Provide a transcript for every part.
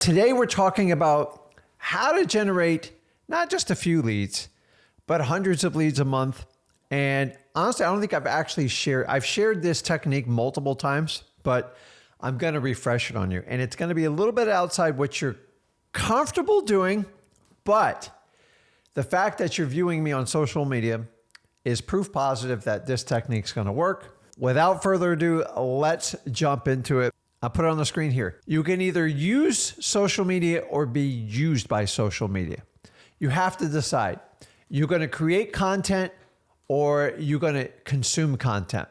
Today we're talking about how to generate not just a few leads, but hundreds of leads a month. And honestly, I don't think I've shared this technique multiple times, but I'm going to refresh it on you. And it's going to be a little bit outside what you're comfortable doing, but the fact that you're viewing me on social media is proof positive that this technique's going to work. Without further ado, let's jump into it. I'll put it on the screen here. You can either use social media or be used by social media. You have to decide. You're going to create content or you're going to consume content.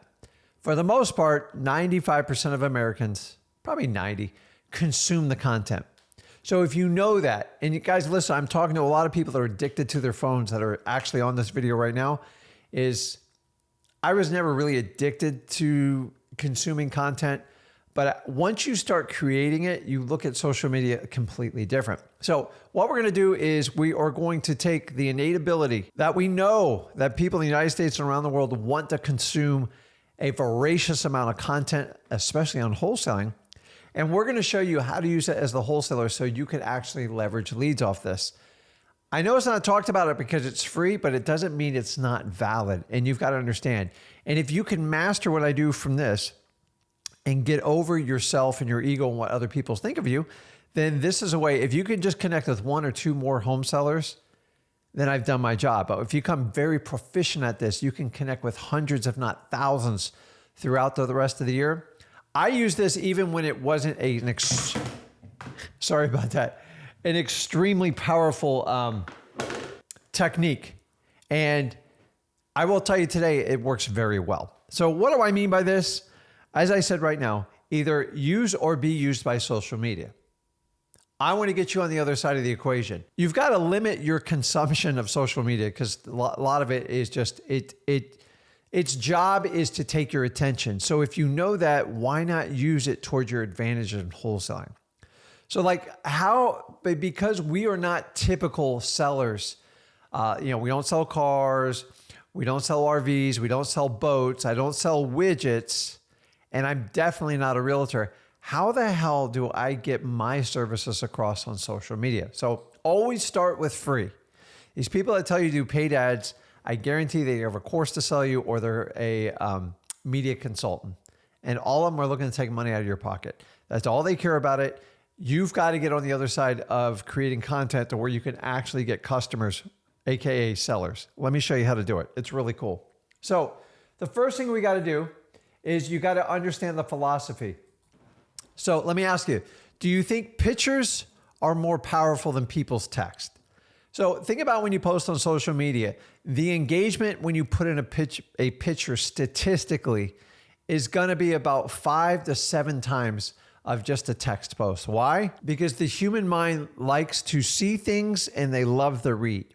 For the most part, 95% of Americans, probably 90, consume the content. So if you know that, and you guys listen, I'm talking to a lot of people that are addicted to their phones that are actually on this video right now, I was never really addicted to consuming content. But once you start creating it, you look at social media completely different. So what we're going to do is we are going to take the innate ability that we know that people in the United States and around the world want to consume a voracious amount of content, especially on wholesaling. And we're going to show you how to use it as the wholesaler so you can actually leverage leads off this. I know it's not talked about it because it's free, but it doesn't mean it's not valid. And you've got to understand. And if you can master what I do from this, and get over yourself and your ego and what other people think of you, then this is a way. If you can just connect with one or two more home sellers, then I've done my job. But if you become very proficient at this, you can connect with hundreds, if not thousands, throughout the rest of the year. I use this even when it wasn't an extremely powerful technique. And I will tell you today, it works very well. So what do I mean by this? As I said right now, either use or be used by social media. I want to get you on the other side of the equation. You've got to limit your consumption of social media because a lot of it is just, its job is to take your attention. So if you know that, why not use it towards your advantage in wholesaling? So because we are not typical sellers, we don't sell cars, we don't sell RVs, we don't sell boats, I don't sell widgets, and I'm definitely not a realtor. How the hell do I get my services across on social media? So always start with free. These people that tell you to do paid ads, I guarantee they have a course to sell you or they're a media consultant. And all of them are looking to take money out of your pocket. That's all they care about it. You've got to get on the other side of creating content to where you can actually get customers, AKA sellers. Let me show you how to do it. It's really cool. So the first thing we got to do is you got to understand the philosophy. So let me ask you, do you think pictures are more powerful than people's text? So think about when you post on social media, the engagement when you put in a picture statistically is going to be about 5 to 7 times of just a text post. Why? Because the human mind likes to see things and they love the read.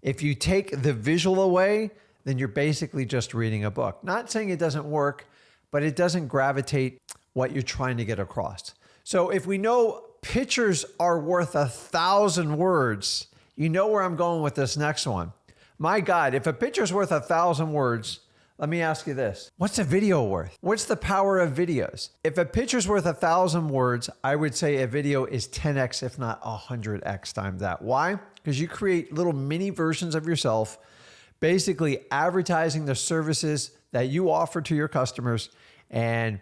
If you take the visual away, then you're basically just reading a book. Not saying it doesn't work, but it doesn't gravitate what you're trying to get across. So if we know pictures are worth 1,000 words, you know where I'm going with this next one. My God, if a picture's worth 1,000 words, let me ask you this. What's a video worth? What's the power of videos? If a picture's worth 1,000 words, I would say a video is 10x, if not 100x times that. Why? Because you create little mini versions of yourself, basically advertising the services that you offer to your customers, and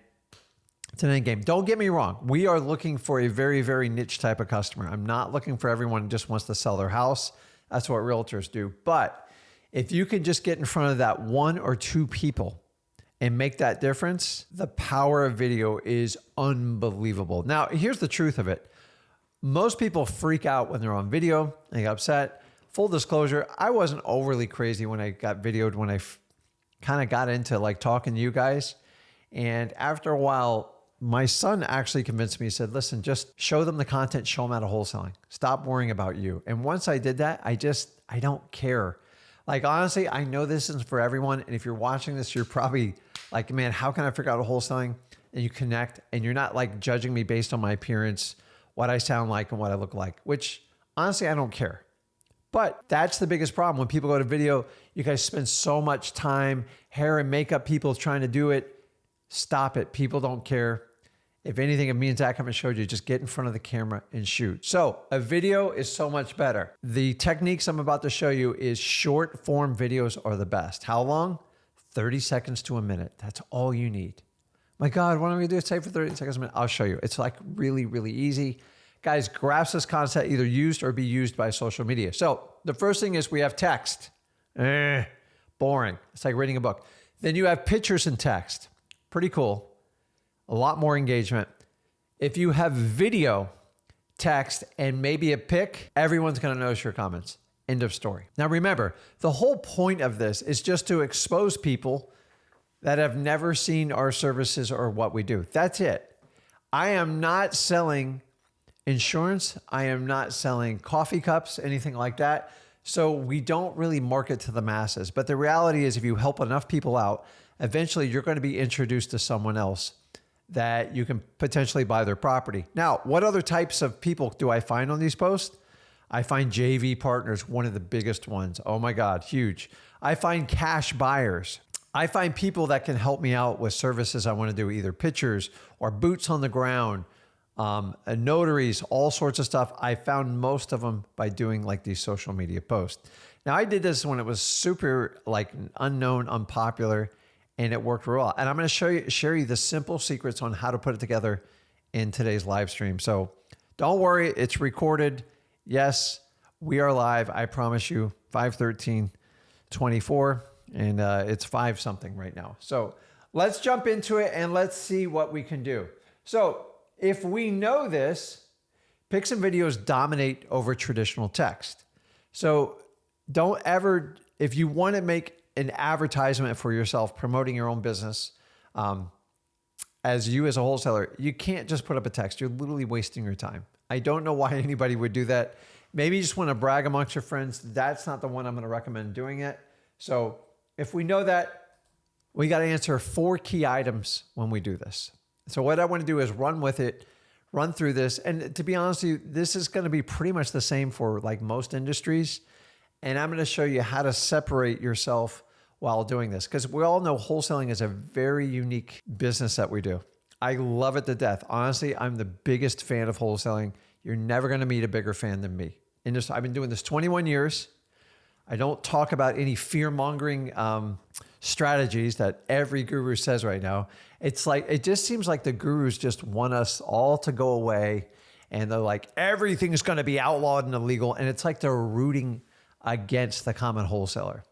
it's an end game. Don't get me wrong. We are looking for a very, very niche type of customer. I'm not looking for everyone who just wants to sell their house. That's what realtors do. But if you can just get in front of that 1 or 2 people and make that difference, the power of video is unbelievable. Now, here's the truth of it. Most people freak out when they're on video. They get upset. Full disclosure, I wasn't overly crazy when I got videoed, when I kind of got into talking to you guys. And after a while, my son actually convinced me. He said, listen, just show them the content, show them how to wholesaling. Stop worrying about you. And once I did that, I don't care. Honestly, I know this isn't for everyone. And if you're watching this, you're probably like, man, how can I figure out wholesaling? And you connect and you're not judging me based on my appearance, what I sound like and what I look like, which honestly, I don't care. But that's the biggest problem. When people go to video, you guys spend so much time, hair and makeup people trying to do it. Stop it. People don't care. If anything, if me and Zach haven't showed you, just get in front of the camera and shoot. So a video is so much better. The techniques I'm about to show you is short form videos are the best. How long? 30 seconds to a minute. That's all you need. My God, what am I gonna do? Say for 30 seconds a minute. I'll show you. It's like really, really easy. Guys, grasp this concept, either used or be used by social media. So the first thing is we have text. Boring. It's like reading a book. Then you have pictures and text. Pretty cool. A lot more engagement. If you have video, text, and maybe a pic, everyone's going to notice your comments. End of story. Now remember, the whole point of this is just to expose people that have never seen our services or what we do. That's it. I am not selling insurance. I am not selling coffee cups, anything like that. So we don't really market to the masses. But the reality is if you help enough people out, eventually you're going to be introduced to someone else that you can potentially buy their property. Now, what other types of people do I find on these posts? I find JV partners, one of the biggest ones. Oh my God, huge. I find cash buyers. I find people that can help me out with services I want to do, either pictures or boots on the ground, notaries, all sorts of stuff. I found most of them by doing like these social media posts. Now, I did this when it was super like unknown, unpopular, and it worked real well. And I'm going to share you the simple secrets on how to put it together in today's live stream. So don't worry, it's recorded. Yes, we are live. I promise you, 5/13/24, and it's 5 something right now. So let's jump into it and let's see what we can do. So if we know this, pics and videos dominate over traditional text. So don't ever, if you want to make an advertisement for yourself, promoting your own business, as a wholesaler, you can't just put up a text. You're literally wasting your time. I don't know why anybody would do that. Maybe you just want to brag amongst your friends. That's not the one I'm going to recommend doing it. So if we know that, we got to answer 4 key items when we do this. So what I want to do is run with it, run through this. And to be honest with you, this is going to be pretty much the same for like most industries. And I'm going to show you how to separate yourself while doing this, because we all know wholesaling is a very unique business that we do. I love it to death. Honestly, I'm the biggest fan of wholesaling. You're never going to meet a bigger fan than me. I've been doing this 21 years. I don't talk about any fear-mongering strategies that every guru says right now. It's like, it just seems like the gurus just want us all to go away, and they're like, everything's going to be outlawed and illegal. And it's like they're rooting against the common wholesaler.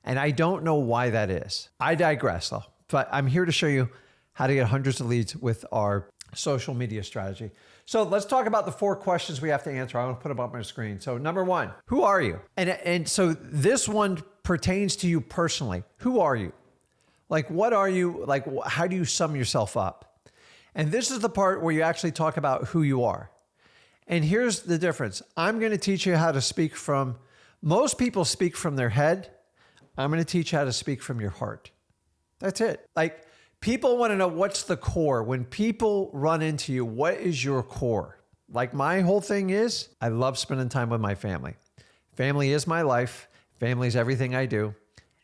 And I don't know why that is. I digress though, but I'm here to show you how to get hundreds of leads with our social media strategy. So let's talk about the 4 questions we have to answer. I want to put them up on my screen. So number 1, who are you? And so this one pertains to you personally. Who are you? Like, what are you? Like, how do you sum yourself up? And this is the part where you actually talk about who you are. And here's the difference. I'm going to teach you how to speak from, most people speak from their head. I'm going to teach you how to speak from your heart. That's it. Like, people want to know what's the core. When people run into you, what is your core? Like, my whole thing is I love spending time with my family. Family is my life. Family is everything I do.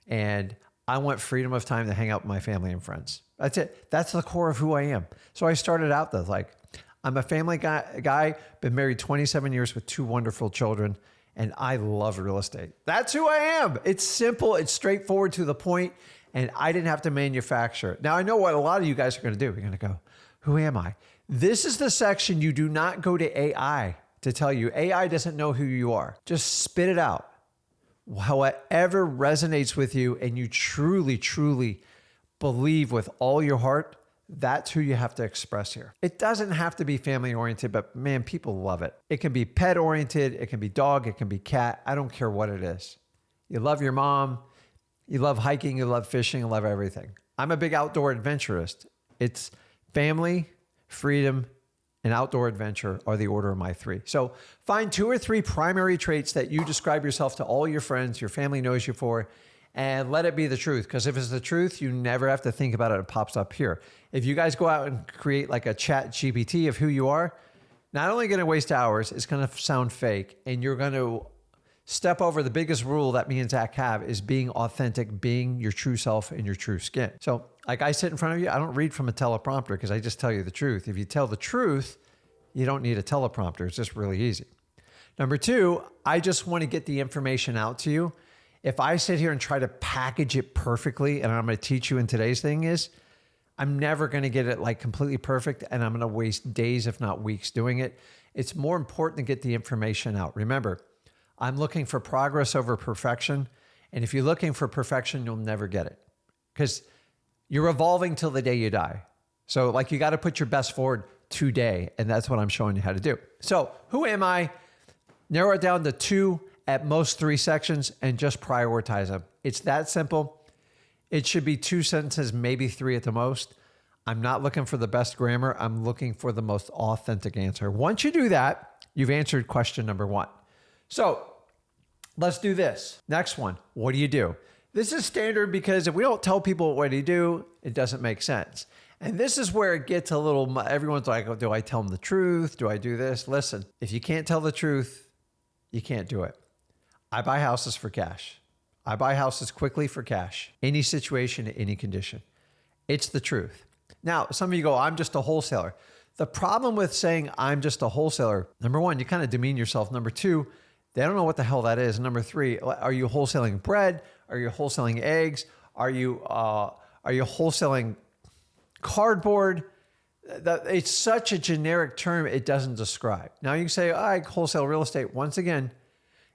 And I want freedom of time to hang out with my family and friends. That's it. That's the core of who I am. So I started out with like, I'm a family guy, been married 27 years with 2 wonderful children, and I love real estate. That's who I am. It's simple. It's straightforward to the point, and I didn't have to manufacture. Now, I know what a lot of you guys are going to do. You're going to go, who am I? This is the section you do not go to AI to tell you. AI doesn't know who you are. Just spit it out. However resonates with you and you truly, truly believe with all your heart, that's who you have to express here. It doesn't have to be family oriented, but man, people love it. It can be pet oriented. It can be dog. It can be cat. I don't care what it is. You love your mom. You love hiking. You love fishing. You love everything. I'm a big outdoor adventurist. It's family, freedom, and outdoor adventure are the order of my 3. So find 2 or 3 primary traits that you describe yourself to all your friends, your family knows you for, and let it be the truth. Because if it's the truth, you never have to think about it. It pops up here. If you guys go out and create like a chat GPT of who you are, not only going to waste hours, it's going to sound fake, and you're going to step over the biggest rule that me and Zach have is being authentic, being your true self in your true skin. So Like I sit in front of you, I don't read from a teleprompter because I just tell you the truth. If you tell the truth, you don't need a teleprompter. It's just really easy. Number two, I just want to get the information out to you. If I sit here and try to package it perfectly, and I'm going to teach you in today's thing is, I'm never going to get it like completely perfect, and I'm going to waste days, if not weeks, doing it. It's more important to get the information out. Remember, I'm looking for progress over perfection. And if you're looking for perfection, you'll never get it because you're evolving till the day you die. So like you got to put your best forward today. And that's what I'm showing you how to do. So who am I? Narrow it down to 2, at most 3 sections, and just prioritize them. It's that simple. It should be 2 sentences, maybe 3 at the most. I'm not looking for the best grammar. I'm looking for the most authentic answer. Once you do that, you've answered question number 1. So let's do this. Next one. What do you do? This is standard because if we don't tell people what to do, it doesn't make sense. And this is where it gets a little, everyone's like, do I tell them the truth? Do I do this? Listen, if you can't tell the truth, you can't do it. I buy houses for cash. I buy houses quickly for cash. Any situation, any condition. It's the truth. Now, some of you go, I'm just a wholesaler. The problem with saying I'm just a wholesaler, number 1, you kind of demean yourself. Number 2, they don't know what the hell that is. Number 3, are you wholesaling bread? Are you wholesaling eggs? Are you wholesaling cardboard? It's such a generic term, it doesn't describe. Now you can say, I wholesale real estate. Once again,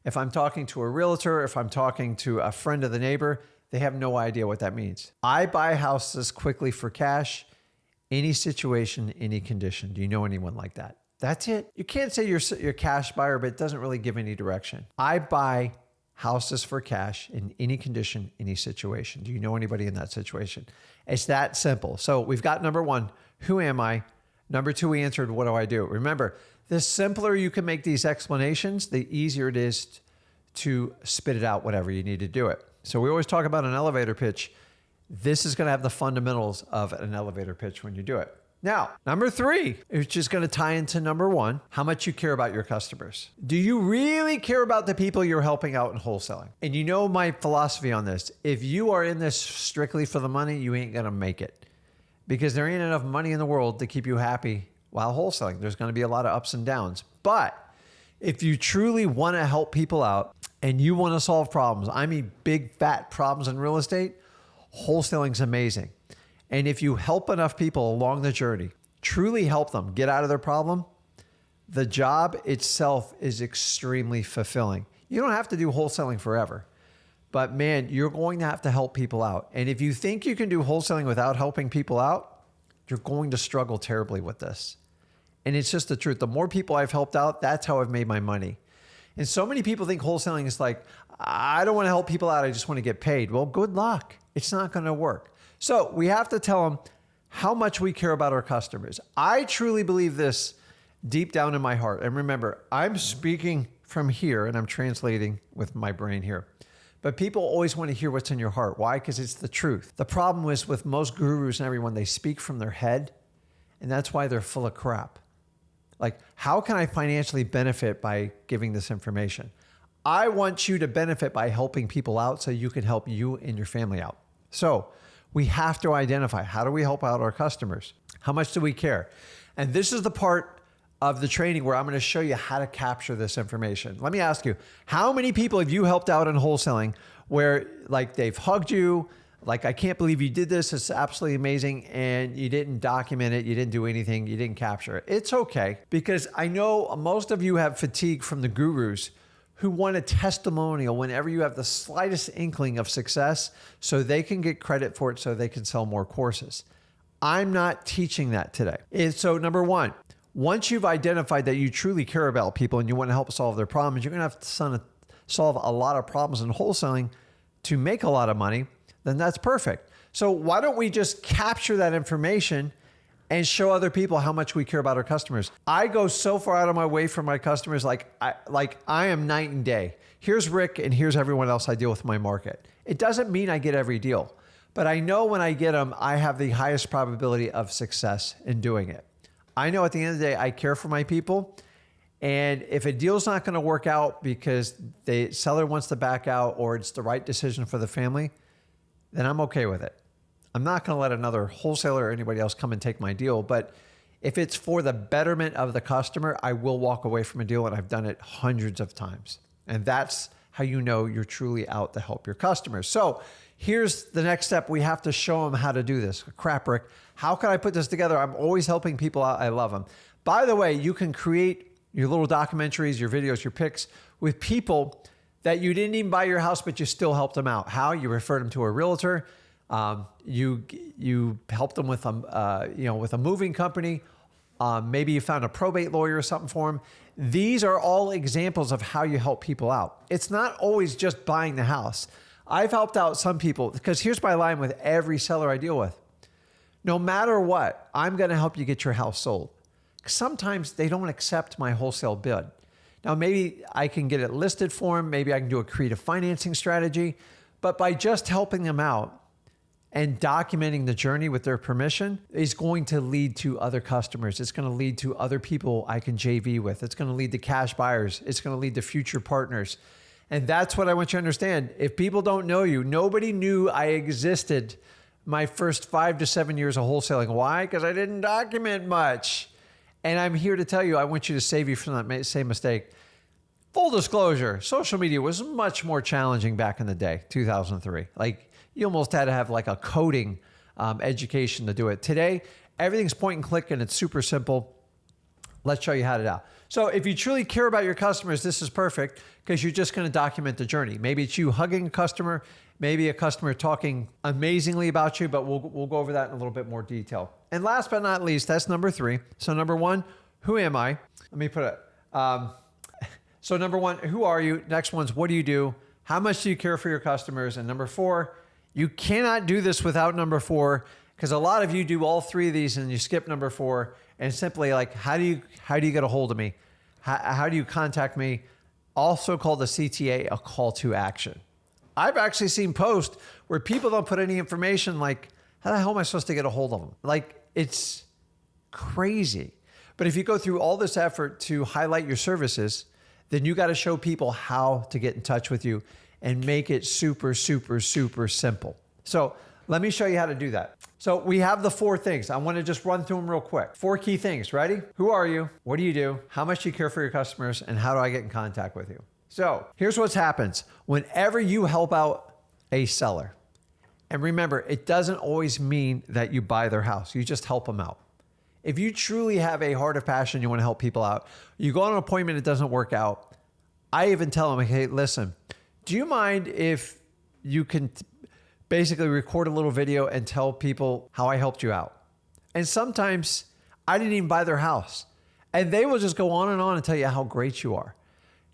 if I'm talking to a realtor, if I'm talking to a friend of the neighbor, they have no idea what that means. I buy houses quickly for cash, any situation, any condition. Do you know anyone like that? That's it. You can't say you're a cash buyer, but it doesn't really give any direction. I buy houses for cash in any condition, any situation. Do you know anybody in that situation? It's that simple. So we've got number 1, who am I? Number 2, we answered, what do I do? Remember, the simpler you can make these explanations, the easier it is to spit it out, whatever you need to do it. So we always talk about an elevator pitch. This is going to have the fundamentals of an elevator pitch when you do it. Now, number 3, which is going to tie into number 1, how much you care about your customers. Do you really care about the people you're helping out in wholesaling? And you know my philosophy on this. If you are in this strictly for the money, you ain't going to make it because there ain't enough money in the world to keep you happy while wholesaling. There's going to be a lot of ups and downs. But if you truly want to help people out and you want to solve problems, I mean big fat problems in real estate, wholesaling is amazing. And if you help enough people along the journey, truly help them get out of their problem, the job itself is extremely fulfilling. You don't have to do wholesaling forever, but man, you're going to have to help people out. And if you think you can do wholesaling without helping people out, you're going to struggle terribly with this. And it's just the truth. The more people I've helped out, that's how I've made my money. And so many people think wholesaling is like, I don't want to help people out. I just want to get paid. Well, good luck. It's not going to work. So we have to tell them how much we care about our customers. I truly believe this deep down in my heart. And remember, I'm speaking from here and I'm translating with my brain here. But people always want to hear what's in your heart. Why? Because it's the truth. The problem is with most gurus and everyone, they speak from their head, and that's why they're full of crap. Like, how can I financially benefit by giving this information? I want you to benefit by helping people out so you can help you and your family out. So we have to identify, how do we help out our customers? How much do we care? And this is the part of the training where I'm going to show you how to capture this information. Let me ask you, how many people have you helped out in wholesaling where like they've hugged you, like, I can't believe you did this, it's absolutely amazing, and you didn't document it, you didn't do anything, you didn't capture it? It's okay, because I know most of you have fatigue from the gurus who want a testimonial whenever you have the slightest inkling of success so they can get credit for it so they can sell more courses. I'm not teaching that today. And so number 1, once you've identified that you truly care about people and you want to help solve their problems, you're going to have to solve a lot of problems in wholesaling to make a lot of money, then that's perfect. So why don't we just capture that information and show other people how much we care about our customers? I go so far out of my way for my customers, like I am night and day. Here's Rick and here's everyone else I deal with in my market. It doesn't mean I get every deal, but I know when I get them, I have the highest probability of success in doing it. I know at the end of the day, I care for my people. And if a deal's not going to work out because the seller wants to back out or it's the right decision for the family, then I'm okay with it. I'm not going to let another wholesaler or anybody else come and take my deal. But if it's for the betterment of the customer, I will walk away from a deal, and I've done it hundreds of times. And that's how you know you're truly out to help your customers. So here's the next step. We have to show them how to do this. Crap, Rick, how can I put this together? I'm always helping people out. I love them. By the way, you can create your little documentaries, your videos, your pics with people that you didn't even buy your house, but you still helped them out. How? You referred them to a realtor. You helped them with with a moving company. Maybe you found a probate lawyer or something for them. These are all examples of how you help people out. It's not always just buying the house. I've helped out some people, because here's my line with every seller I deal with. No matter what, I'm going to help you get your house sold. Sometimes they don't accept my wholesale bid. Now, maybe I can get it listed for them. Maybe I can do a creative financing strategy. But by just helping them out and documenting the journey with their permission is going to lead to other customers. It's going to lead to other people I can JV with. It's going to lead to cash buyers. It's going to lead to future partners. And that's what I want you to understand. If people don't know you, nobody knew I existed my first 5 to 7 years of wholesaling. Why? Because I didn't document much. And I'm here to tell you, I want you to save you from that same mistake. Full disclosure, social media was much more challenging back in the day, 2003. Like, you almost had to have like a coding education to do it. Today, everything's point and click and it's super simple. Let's show you how to do it. So if you truly care about your customers, this is perfect, because you're just going to document the journey. Maybe it's you hugging a customer, maybe a customer talking amazingly about you, but we'll go over that in a little bit more detail. And last but not least, that's number 3. So number 1, who am I? Let me put it. So number 1, who are you? Next one's, what do you do? How much do you care for your customers? And number 4, you cannot do this without number 4, because a lot of you do all 3 of these and you skip number 4, and simply like, how do you get a hold of me? How do you contact me? Also called the CTA, a call to action. I've actually seen posts where people don't put any information like, how the hell am I supposed to get a hold of them? Like, it's crazy. But if you go through all this effort to highlight your services, then you got to show people how to get in touch with you and make it super, super, super simple. So let me show you how to do that. So we have the 4 things. I want to just run through them real quick. 4 key things. Ready? Who are you? What do you do? How much do you care for your customers? And how do I get in contact with you? So here's what happens. Whenever you help out a seller, and remember, it doesn't always mean that you buy their house. You just help them out. If you truly have a heart of passion, you want to help people out, you go on an appointment, it doesn't work out. I even tell them, hey, listen, do you mind if you can basically record a little video and tell people how I helped you out? And sometimes I didn't even buy their house, and they will just go on and tell you how great you are.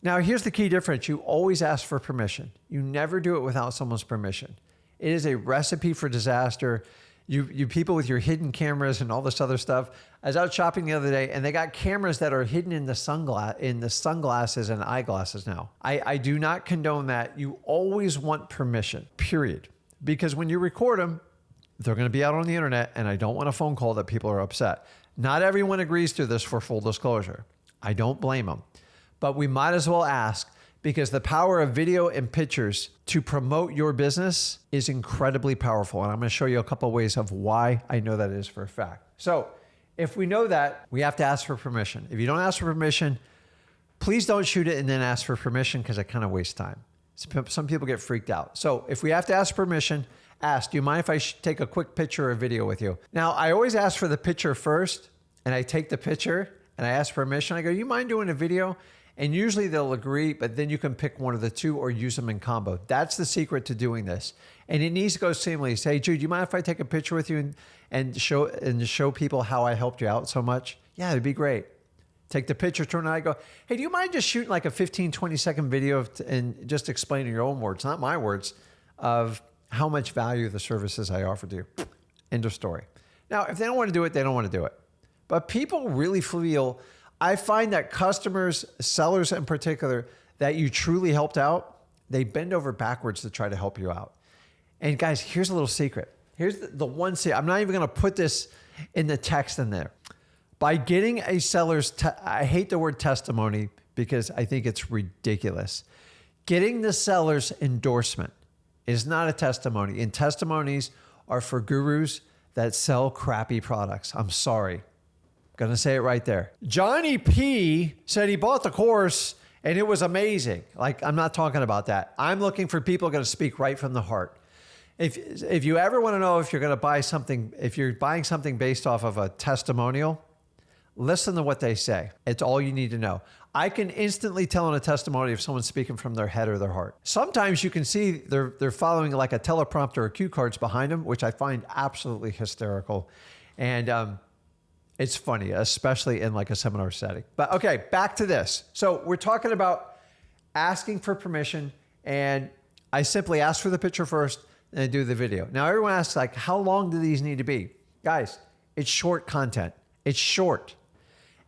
Now, here's the key difference. You always ask for permission. You never do it without someone's permission. It is a recipe for disaster. You people with your hidden cameras and all this other stuff. I was out shopping the other day, and they got cameras that are hidden in the sunglasses and eyeglasses now. I do not condone that. You always want permission, period. Because when you record them, they're going to be out on the internet, and I don't want a phone call that people are upset. Not everyone agrees to this, for full disclosure. I don't blame them. But we might as well ask, because the power of video and pictures to promote your business is incredibly powerful. And I'm going to show you a couple of ways of why I know that is for a fact. So if we know that, we have to ask for permission. If you don't ask for permission, please don't shoot it and then ask for permission, because it kind of wastes time. Some people get freaked out. So if we have to ask permission, ask, do you mind if I take a quick picture or video with you? Now, I always ask for the picture first, and I take the picture and I ask permission. I go, you mind doing a video? And usually they'll agree, but then you can pick one of the 2 or use them in combo. That's the secret to doing this. And it needs to go seamlessly. Say, Jude, do you mind if I take a picture with you and show people how I helped you out so much? Yeah, it'd be great. Take the picture, turn around, I go, hey, do you mind just shooting like a 15, 20-second video and just explaining your own words, not my words, of how much value the services I offered you? End of story. Now, if they don't want to do it, they don't want to do it. But people really feel, I find that customers, sellers in particular, that you truly helped out, they bend over backwards to try to help you out. And guys, here's a little secret. Here's the one secret. I'm not even going to put this in the text in there. By getting a seller's, I hate the word testimony because I think it's ridiculous. Getting the seller's endorsement is not a testimony. And testimonies are for gurus that sell crappy products. I'm sorry. Gonna say it right there. Johnny P said he bought the course and it was amazing. Like, I'm not talking about that. I'm looking for people going to speak right from the heart. If you ever want to know if you're going to buy something, if you're buying something based off of a testimonial, listen to what they say. It's all you need to know. I can instantly tell in a testimony if someone's speaking from their head or their heart. Sometimes you can see they're following like a teleprompter or cue cards behind them, which I find absolutely hysterical. And it's funny, especially in like a seminar setting. But okay, back to this. So we're talking about asking for permission, and I simply ask for the picture first and then do the video. Now everyone asks, like, how long do these need to be? Guys, it's short content. It's short.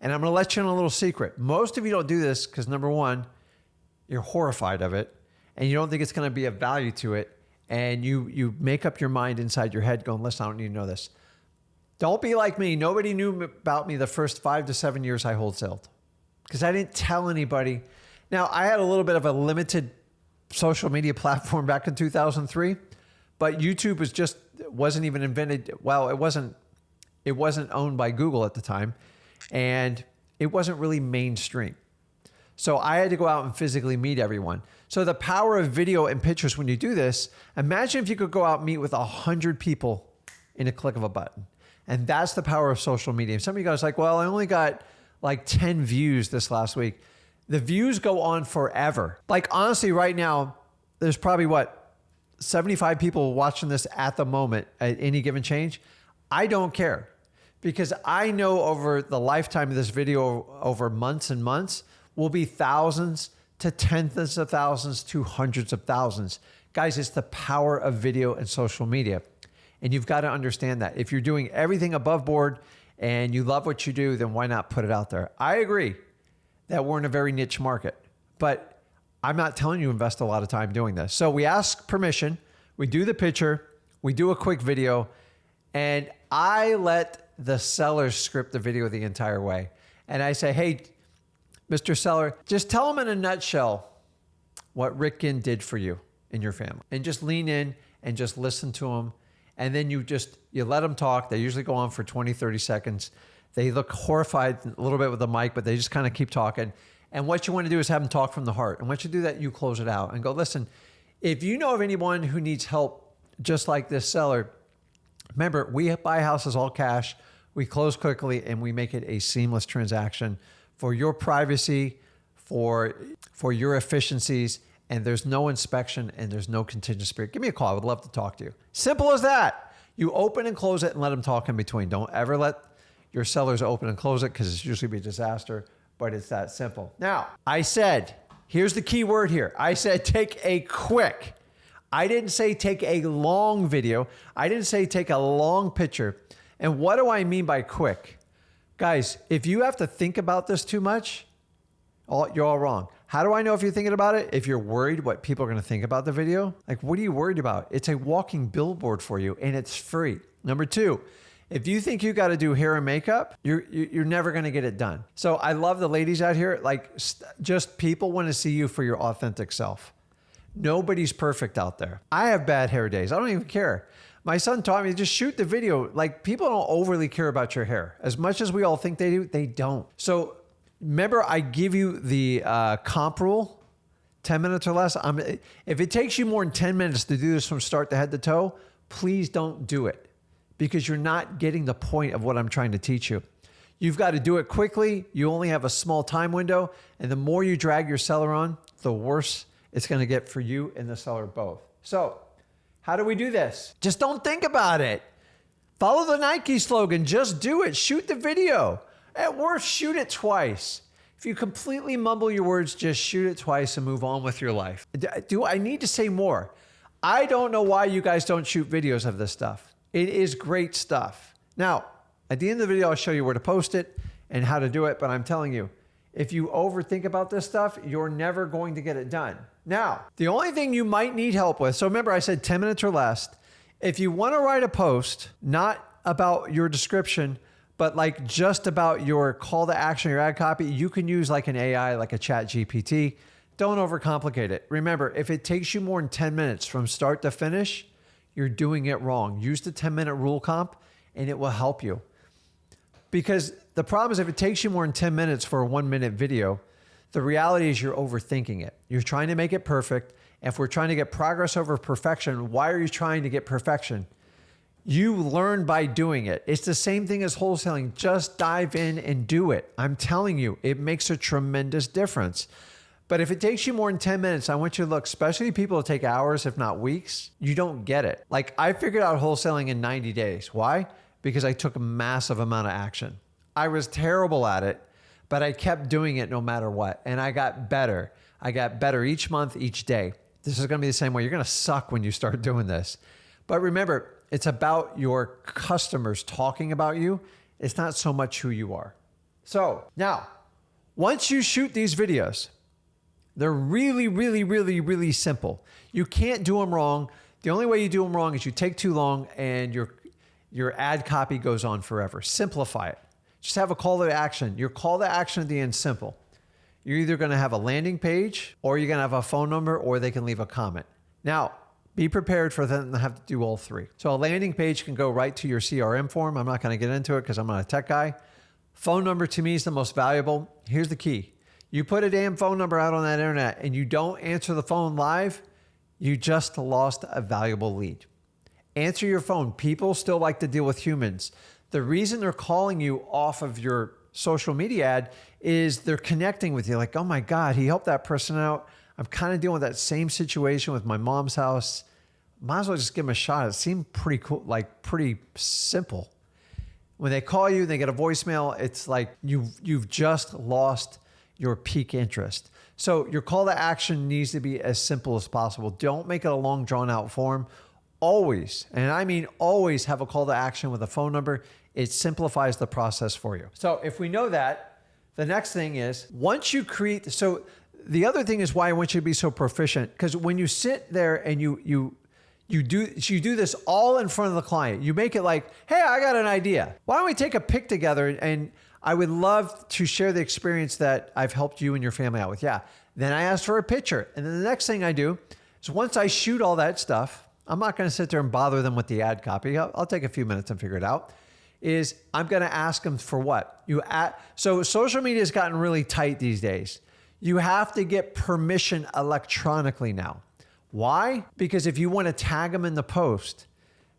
And I'm going to let you in a little secret. Most of you don't do this because, number one, you're horrified of it and you don't think it's going to be of value to it. And you make up your mind inside your head going, listen, I don't need to know this. Don't be like me. Nobody knew about me the first 5 to 7 years I wholesaled because I didn't tell anybody. Now, I had a little bit of a limited social media platform back in 2003, but YouTube wasn't even invented. Well, it wasn't owned by Google at the time, and it wasn't really mainstream. So I had to go out and physically meet everyone. So the power of video and pictures when you do this, imagine if you could go out and meet with 100 people in a click of a button. And that's the power of social media. And some of you guys are like, well, I only got like 10 views this last week. The views go on forever. Like, honestly, right now, there's probably 75 people watching this at the moment at any given change. I don't care because I know over the lifetime of this video, over months and months, will be thousands to tens of thousands to hundreds of thousands. Guys, it's the power of video and social media. And you've got to understand that. If you're doing everything above board and you love what you do, then why not put it out there? I agree that we're in a very niche market, but I'm not telling you to invest a lot of time doing this. So we ask permission, we do the picture, we do a quick video, and I let the seller script the video the entire way. And I say, hey, Mr. Seller, just tell them in a nutshell what Rick Ginn did for you and your family. And just lean in and just listen to them. And then you let them talk. They usually go on for 20, 30 seconds. They look horrified a little bit with the mic, but they just kind of keep talking. And what you want to do is have them talk from the heart. And once you do that, you close it out and go, listen, if you know of anyone who needs help just like this seller, remember, we buy houses all cash. We close quickly and we make it a seamless transaction for your privacy, for your efficiencies, and there's no inspection and there's no contingent spirit. Give me a call. I would love to talk to you. Simple as that. You open and close it and let them talk in between. Don't ever let your sellers open and close it because it's usually be a disaster, but it's that simple. Now, I said, here's the key word here. I said, take a quick. I didn't say take a long video. I didn't say take a long picture. And what do I mean by quick? Guys, if you have to think about this too much, you're all wrong. How do I know if you're thinking about it? If you're worried what people are going to think about the video, like, what are you worried about? It's a walking billboard for you and it's free. Number two, if you think you got to do hair and makeup, you're never going to get it done. So I love the ladies out here. Like, just people want to see you for your authentic self. Nobody's perfect out there. I have bad hair days. I don't even care. My son taught me to just shoot the video. Like, people don't overly care about your hair. As much as we all think they do, they don't. So remember, I give you the comp rule, 10 minutes or less. If it takes you more than 10 minutes to do this from start to head to toe, please don't do it because you're not getting the point of what I'm trying to teach you. You've got to do it quickly. You only have a small time window. And the more you drag your seller on, the worse it's going to get for you and the seller both. So how do we do this? Just don't think about it. Follow the Nike slogan. Just do it. Shoot the video. At worst, shoot it twice. If you completely mumble your words, just shoot it twice and move on with your life. Do I need to say more? I don't know why you guys don't shoot videos of this stuff. It is great stuff. Now, at the end of the video, I'll show you where to post it and how to do it. But I'm telling you, if you overthink about this stuff, you're never going to get it done. Now, the only thing you might need help with, so remember I said 10 minutes or less. If you want to write a post, not about your description, but like just about your call to action, your ad copy, you can use like an AI, like a Chat GPT. Don't overcomplicate it. Remember, if it takes you more than 10 minutes from start to finish, you're doing it wrong. Use the 10-minute rule comp and it will help you. Because the problem is if it takes you more than 10 minutes for a 1-minute video, the reality is you're overthinking it. You're trying to make it perfect. If we're trying to get progress over perfection, why are you trying to get perfection? You learn by doing it. It's the same thing as wholesaling. Just dive in and do it. I'm telling you, it makes a tremendous difference. But if it takes you more than 10 minutes, I want you to look, especially people that take hours, if not weeks, you don't get it. Like I figured out wholesaling in 90 days. Why? Because I took a massive amount of action. I was terrible at it, but I kept doing it no matter what. And I got better. I got better each month, each day. This is going to be the same way. You're going to suck when you start doing this. But remember, it's about your customers talking about you. It's not so much who you are. So now, once you shoot these videos, they're really, really, really, really simple. You can't do them wrong. The only way you do them wrong is you take too long and your ad copy goes on forever. Simplify it. Just have a call to action. Your call to action at the end is simple. You're either going to have a landing page or you're going to have a phone number or they can leave a comment. Now, be prepared for them to have to do all three. So a landing page can go right to your CRM form. I'm not going to get into it because I'm not a tech guy. Phone number to me is the most valuable. Here's the key. You put a damn phone number out on that internet and you don't answer the phone live, you just lost a valuable lead. Answer your phone. People still like to deal with humans. The reason they're calling you off of your social media ad is they're connecting with you. Like, oh my God, he helped that person out. I'm kind of dealing with that same situation with my mom's house. Might as well just give them a shot. It seemed pretty cool, like pretty simple. When they call you, they get a voicemail. It's like you've just lost your peak interest. So your call to action needs to be as simple as possible. Don't make it a long drawn out form. Always, and I mean always, have a call to action with a phone number. It simplifies the process for you. So if we know that, the next thing is once you create, so the other thing is why I want you to be so proficient, because when you sit there and you do this all in front of the client, you make it like, hey, I got an idea. Why don't we take a pic together? And I would love to share the experience that I've helped you and your family out with. Yeah. Then I ask for a picture. And then the next thing I do is once I shoot all that stuff, I'm not going to sit there and bother them with the ad copy. I'll take a few minutes and figure it out. Is I'm going to ask them for what? So social media has gotten really tight these days. You have to get permission electronically now. Why? Because if you want to tag them in the post,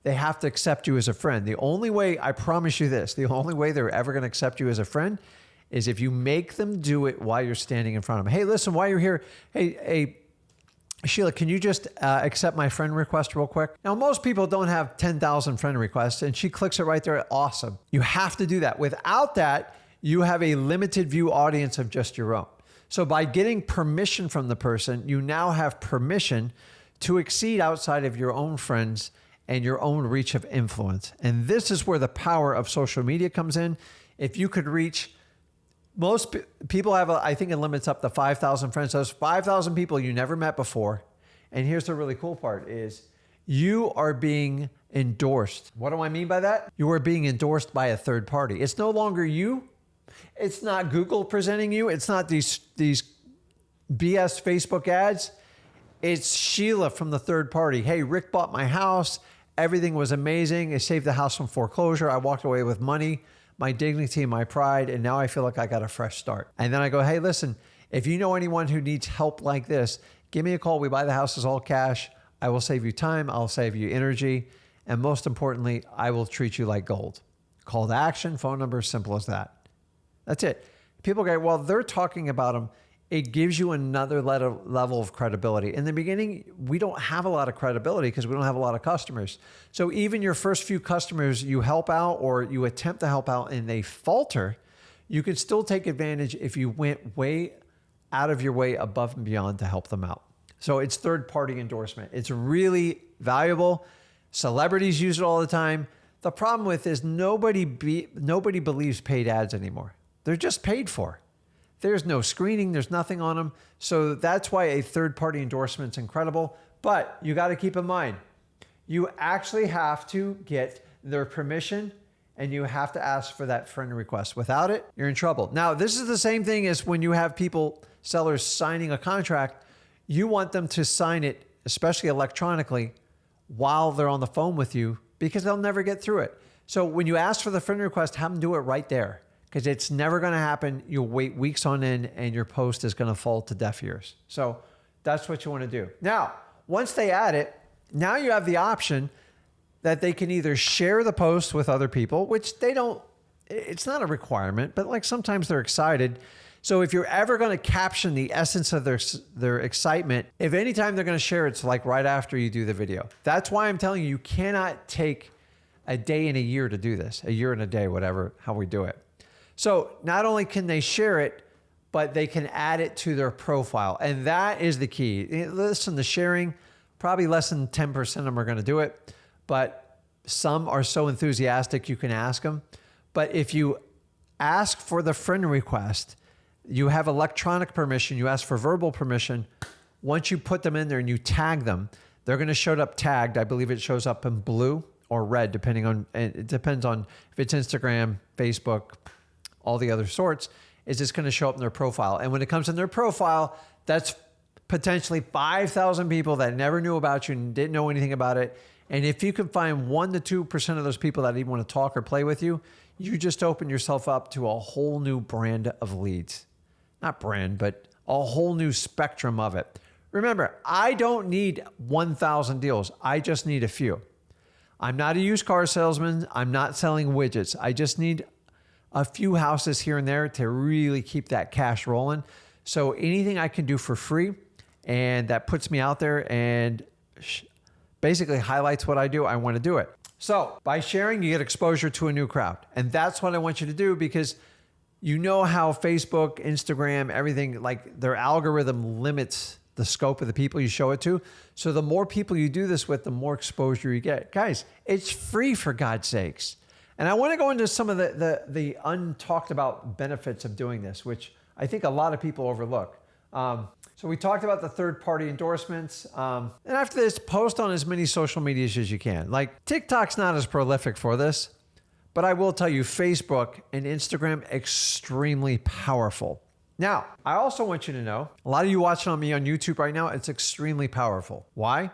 they have to accept you as a friend. The only way, I promise you this, the only way they're ever going to accept you as a friend is if you make them do it while you're standing in front of them. Hey, listen, while you're here, hey, Sheila, can you just accept my friend request real quick? Now, most people don't have 10,000 friend requests, and she clicks it right there. Awesome. You have to do that. Without that, you have a limited view audience of just your own. So by getting permission from the person, you now have permission to exceed outside of your own friends and your own reach of influence. And this is where the power of social media comes in. If you could reach, most people have, I think it limits up to 5,000 friends. So those 5,000 people you never met before. And here's the really cool part is you are being endorsed. What do I mean by that? You are being endorsed by a third party. It's no longer you. It's not Google presenting you. It's not these BS Facebook ads. It's Sheila from the third party. Hey, Rick bought my house. Everything was amazing. It saved the house from foreclosure. I walked away with money, my dignity, my pride, and now I feel like I got a fresh start. And then I go, hey, listen, if you know anyone who needs help like this, give me a call. We buy the houses all cash. I will save you time. I'll save you energy. And most importantly, I will treat you like gold. Call to action, phone number, simple as that. That's it. People go, well, they're talking about them. It gives you another level of credibility. In the beginning, we don't have a lot of credibility because we don't have a lot of customers. So even your first few customers you help out or you attempt to help out and they falter, you can still take advantage if you went way out of your way above and beyond to help them out. So it's third-party endorsement. It's really valuable. Celebrities use it all the time. The problem with is nobody believes paid ads anymore. They're just paid for. There's no screening. There's nothing on them. So that's why a third-party endorsement is incredible. But you got to keep in mind, you actually have to get their permission and you have to ask for that friend request. Without it, you're in trouble. Now, this is the same thing as when you have sellers signing a contract. You want them to sign it, especially electronically, while they're on the phone with you because they'll never get through it. So when you ask for the friend request, have them do it right there because it's never going to happen. You'll wait weeks on end and your post is going to fall to deaf ears. So that's what you want to do. Now, once they add it, now you have the option that they can either share the post with other people, which they don't, it's not a requirement, but like sometimes they're excited. So if you're ever going to caption the essence of their excitement, if anytime they're going to share, it's like right after you do the video. That's why I'm telling you, you cannot take a day and a year to do this, a year and a day, whatever, how we do it. So not only can they share it, but they can add it to their profile. And that is the key. Listen, the sharing, probably less than 10% of them are going to do it, but some are so enthusiastic you can ask them. But if you ask for the friend request, you have electronic permission, you ask for verbal permission. Once you put them in there and you tag them, they're going to show up tagged. I believe it shows up in blue or red, depending on, it depends on if it's Instagram, Facebook, all the other sorts, is just going to show up in their profile. And when it comes in their profile, that's potentially 5,000 people that never knew about you and didn't know anything about it. And if you can find 1% to 2% of those people that even want to talk or play with you, you just open yourself up to a whole new brand of leads. Not brand, but a whole new spectrum of it. Remember, I don't need 1,000 deals. I just need a few. I'm not a used car salesman. I'm not selling widgets. I just need a few houses here and there to really keep that cash rolling. So anything I can do for free and that puts me out there and basically highlights what I do, I want to do it. So by sharing, you get exposure to a new crowd. And that's what I want you to do because you know how Facebook, Instagram, everything, like their algorithm limits the scope of the people you show it to. So the more people you do this with, the more exposure you get. Guys, it's free for God's sakes. And I want to go into some of the untalked about benefits of doing this, which I think a lot of people overlook. So we talked about the third-party endorsements. And after this, post on as many social medias as you can. Like TikTok's not as prolific for this, but I will tell you, Facebook and Instagram, extremely powerful. Now, I also want you to know, a lot of you watching on me on YouTube right now, it's extremely powerful. Why?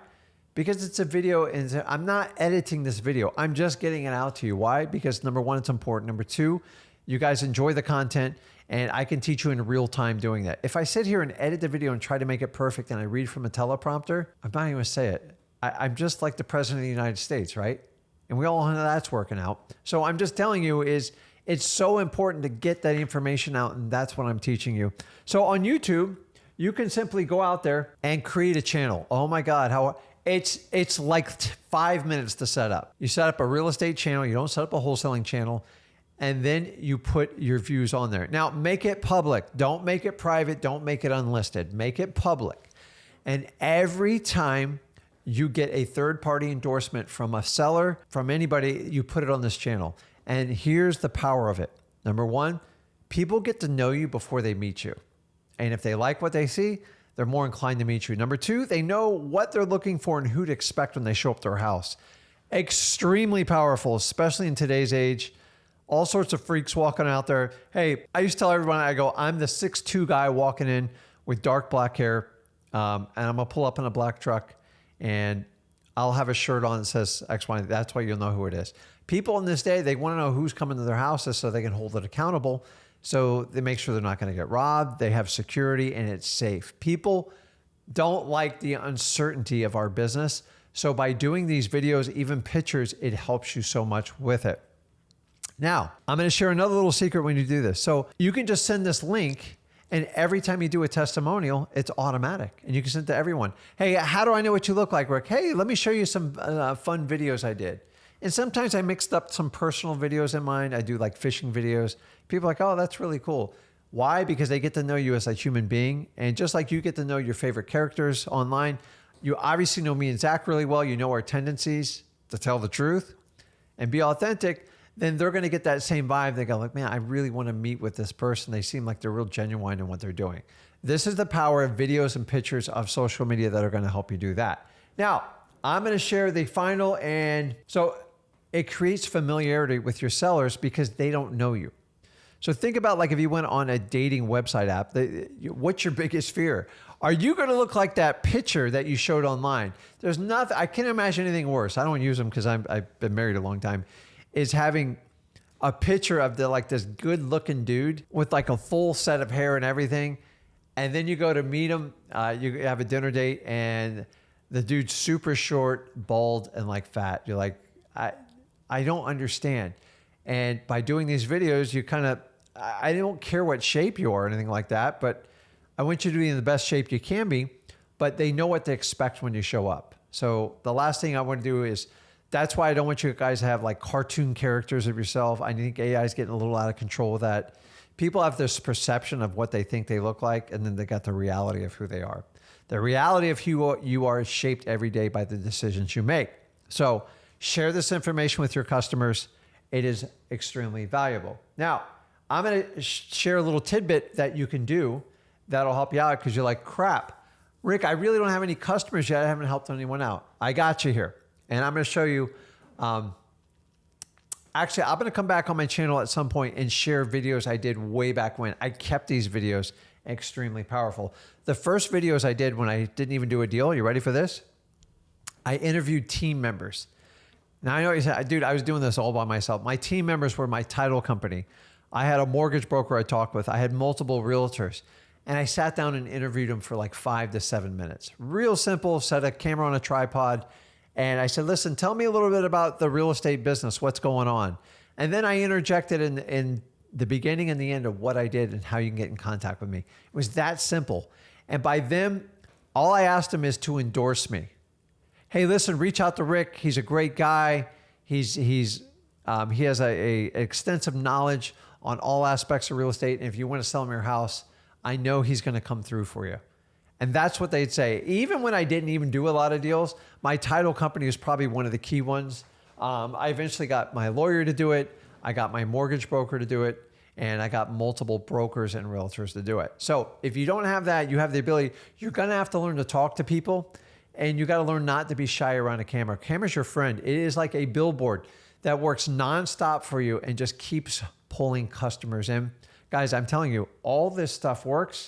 Because it's a video and I'm not editing this video. I'm just getting it out to you. Why? Because number one, it's important. Number two, you guys enjoy the content and I can teach you in real time doing that. If I sit here and edit the video and try to make it perfect and I read from a teleprompter, I'm not even going to say it. I'm just like the president of the United States, right? And we all know that's working out. So I'm just telling you is it's so important to get that information out. And that's what I'm teaching you. So on YouTube, you can simply go out there and create a channel. Oh my God. How it's like 5 minutes to set up. You set up a real estate channel. You don't set up a wholesaling channel. And then you put your views on there. Now make it public. Don't make it private. Don't make it unlisted. Make it public. And every time you get a third-party endorsement from a seller, from anybody, you put it on this channel. And here's the power of it. Number one, people get to know you before they meet you. And if they like what they see, they're more inclined to meet you. Number two, they know what they're looking for and who to expect when they show up to their house. Extremely powerful, especially in today's age. All sorts of freaks walking out there. Hey, I used to tell everyone, I go, I'm the 6'2" guy walking in with dark black hair. And I'm going to pull up in a black truck. And I'll have a shirt on that says X, Y, that's why you'll know who it is. People in this day, they want to know who's coming to their houses so they can hold it accountable. So they make sure they're not going to get robbed. They have security and it's safe. People don't like the uncertainty of our business. So by doing these videos, even pictures, it helps you so much with it. Now, I'm going to share another little secret when you do this. So you can just send this link. And every time you do a testimonial, it's automatic. And you can send it to everyone. Hey, how do I know what you look like, Rick? Hey, let me show you some fun videos I did. And sometimes I mixed up some personal videos in mine. I do like fishing videos. People are like, oh, that's really cool. Why? Because they get to know you as a human being. And just like you get to know your favorite characters online, you obviously know me and Zach really well. You know our tendencies to tell the truth and be authentic. Then they're going to get that same vibe. They go like, man, I really want to meet with this person. They seem like they're real genuine in what they're doing. This is the power of videos and pictures of social media that are going to help you do that. Now, I'm going to share the final. And so it creates familiarity with your sellers because they don't know you. So think about like if you went on a dating website app, what's your biggest fear? Are you going to look like that picture that you showed online? There's nothing, I can't imagine anything worse. I don't use them because I've been married a long time, is having a picture of like this good looking dude with like a full set of hair and everything. And then you go to meet him, you have a dinner date and the dude's super short, bald, and like fat. You're like, I don't understand. And by doing these videos, you kind of, I don't care what shape you are or anything like that, but I want you to be in the best shape you can be, but they know what to expect when you show up. So the last thing I want to do is, that's why I don't want you guys to have like cartoon characters of yourself. I think AI is getting a little out of control with that. People have this perception of what they think they look like, and then they got the reality of who they are. The reality of who you are is shaped every day by the decisions you make. So share this information with your customers. It is extremely valuable. Now, I'm going to share a little tidbit that you can do that'll help you out because you're like, crap, Rick, I really don't have any customers yet. I haven't helped anyone out. I got you here. And I'm going to show you, actually, I'm going to come back on my channel at some point and share videos I did way back when. I kept these videos extremely powerful. The first videos I did when I didn't even do a deal, you ready for this? I interviewed team members. Now I know you said, dude, I was doing this all by myself. My team members were my title company. I had a mortgage broker I talked with. I had multiple realtors. And I sat down and interviewed them for like 5 to 7 minutes. Real simple, set a camera on a tripod. And I said, listen, tell me a little bit about the real estate business. What's going on? And then I interjected in the beginning and the end of what I did and how you can get in contact with me. It was that simple. And by them, all I asked them is to endorse me. Hey, listen, reach out to Rick. He's a great guy. He has a extensive knowledge on all aspects of real estate. And if you want to sell him your house, I know he's going to come through for you. And that's what they'd say. Even when I didn't even do a lot of deals, my title company is probably one of the key ones. I eventually got my lawyer to do it. I got my mortgage broker to do it. And I got multiple brokers and realtors to do it. So if you don't have that, you have the ability, you're going to have to learn to talk to people. And you got to learn not to be shy around a camera. Camera's your friend. It is like a billboard that works nonstop for you and just keeps pulling customers in. Guys, I'm telling you, all this stuff works.